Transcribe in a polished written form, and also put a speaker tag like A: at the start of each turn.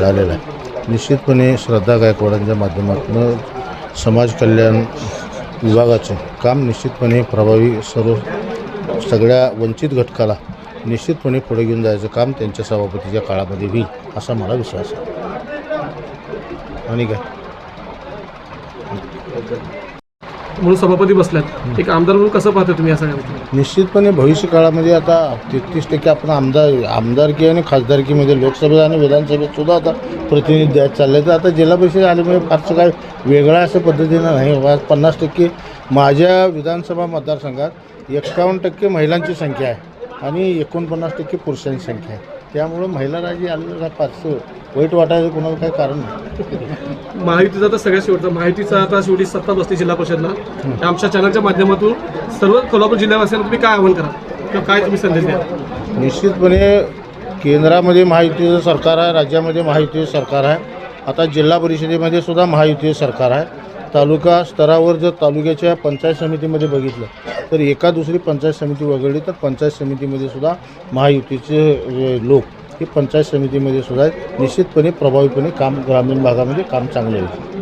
A: मिळालेला आहे. निश्चितपणे श्रद्धा गायकवाडांच्या माध्यमातून समाज कल्याण विभागाचे काम निश्चितपणे प्रभावी सगळ्या वंचित घटकाला निश्चितपणे पुढे घेऊन जायचं काम त्यांच्या सभापतीच्या काळामध्ये होईल असा मला विश्वास आहे. आणि काय
B: म्हणून सभापती बसल्यात, एक आमदार म्हणून कसं पाहता तुम्ही या सगळ्या?
A: निश्चितपणे भविष्य काळामध्ये आता 33% आपण आमदारकी आणि खासदारकीमध्ये लोकसभेत आणि विधानसभेत सुद्धा आता प्रतिनिधी द्यायला चालले. तर आता जिल्हा परिषद आल्यामुळे फारसं काय वेगळं असं पद्धतीनं नाही. 50% माझ्या विधानसभा मतदारसंघात 51% महिलांची संख्या आहे आणि 49% पुरुषांची संख्या आहे. त्यामुळं महिला राजी आलेलं काय फारसं वाईट वाटायचं कोणाला काही कारण नाही.
B: महायुतीचा तर सगळ्यात शेवटचा, महायुतीचा आता शेवटी सत्ता बसली जिल्हा परिषदला. आमच्या चॅनलच्या माध्यमातून सर्व कोल्हापूर जिल्ह्यावासियांना तुम्ही काय आवाहन करा किंवा काय तुम्ही संदेश द्या?
A: निश्चितपणे केंद्रामध्ये महायुतीचं सरकार आहे, राज्यामध्ये महायुतीचं सरकार आहे. आता जिल्हा परिषदेमध्ये सुद्धा महायुतीचं सरकार आहे. तालुका स्तरावर जर तालुक्याच्या पंचायत समितीमध्ये बघितलं तर एका दुसरी पंचायत समिती वगळली तर पंचायत समितीमध्ये सुद्धा महायुतीचे लोक हे पंचायत समितीमध्ये सुद्धा निश्चितपणे प्रभावीपणे काम ग्रामीण भागामध्ये काम चांगले होईल.